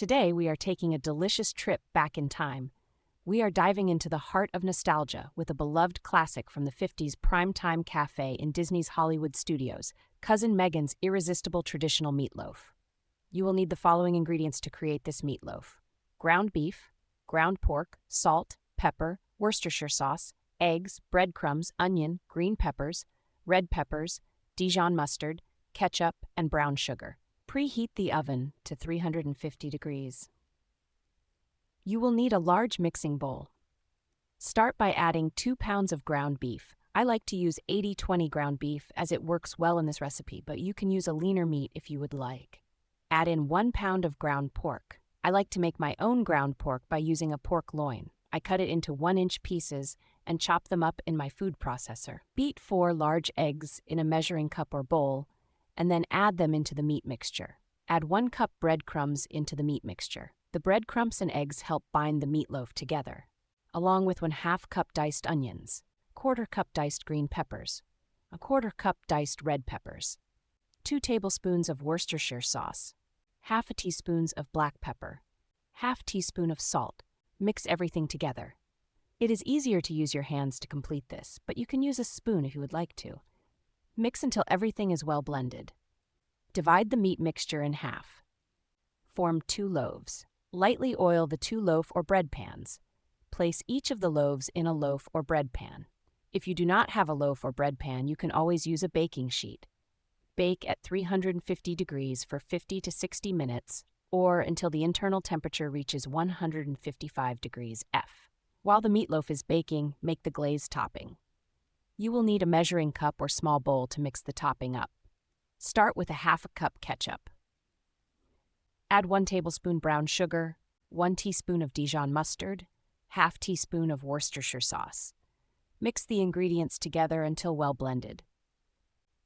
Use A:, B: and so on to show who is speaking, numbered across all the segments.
A: Today, we are taking a delicious trip back in time. We are diving into the heart of nostalgia with a beloved classic from the 50s Prime Time Café in Disney's Hollywood studios, Cousin Megan's irresistible traditional meatloaf. You will need the following ingredients to create this meatloaf: ground beef, ground pork, salt, pepper, Worcestershire sauce, eggs, breadcrumbs, onion, green peppers, red peppers, Dijon mustard, ketchup, and brown sugar. Preheat the oven to 350 degrees. You will need a large mixing bowl. Start by adding 2 pounds of ground beef. I like to use 80-20 ground beef as it works well in this recipe, but you can use a leaner meat if you would like. Add in 1 pound of ground pork. I like to make my own ground pork by using a pork loin. I cut it into 1-inch pieces and chop them up in my food processor. Beat 4 large eggs in a measuring cup or bowl, and then add them into the meat mixture. Add 1 cup breadcrumbs into the meat mixture. The breadcrumbs and eggs help bind the meatloaf together, along with 1/2 cup diced onions, 1/4 cup diced green peppers, 1/4 cup diced red peppers, 2 tablespoons of Worcestershire sauce, 1/2 teaspoon of black pepper, 1/2 teaspoon of salt. Mix everything together. It is easier to use your hands to complete this, but you can use a spoon if you would like to. Mix until everything is well blended. Divide the meat mixture in half. Form 2 loaves. Lightly oil the 2 loaf or bread pans. Place each of the loaves in a loaf or bread pan. If you do not have a loaf or bread pan, you can always use a baking sheet. Bake at 350 degrees for 50 to 60 minutes, or until the internal temperature reaches 155 degrees F. While the meatloaf is baking, make the glaze topping. You will need a measuring cup or small bowl to mix the topping up. Start with 1/2 cup ketchup. Add 1 tablespoon brown sugar, 1 teaspoon of Dijon mustard, 1/2 teaspoon of Worcestershire sauce. Mix the ingredients together until well blended.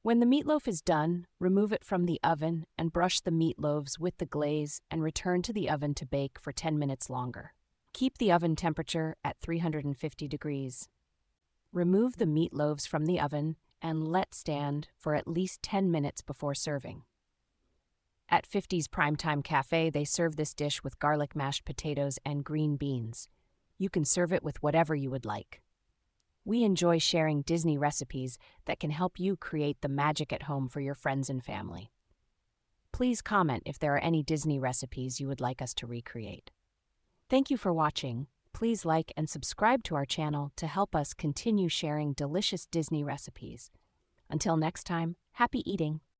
A: When the meatloaf is done, remove it from the oven and brush the meatloaves with the glaze and return to the oven to bake for 10 minutes longer. Keep the oven temperature at 350 degrees. Remove the meatloaves from the oven and let stand for at least 10 minutes before serving. At 50's Prime Time Café, they serve this dish with garlic mashed potatoes and green beans. You can serve it with whatever you would like. We enjoy sharing Disney recipes that can help you create the magic at home for your friends and family. Please comment if there are any Disney recipes you would like us to recreate. Thank you for watching. Please like and subscribe to our channel to help us continue sharing delicious Disney recipes. Until next time, happy eating!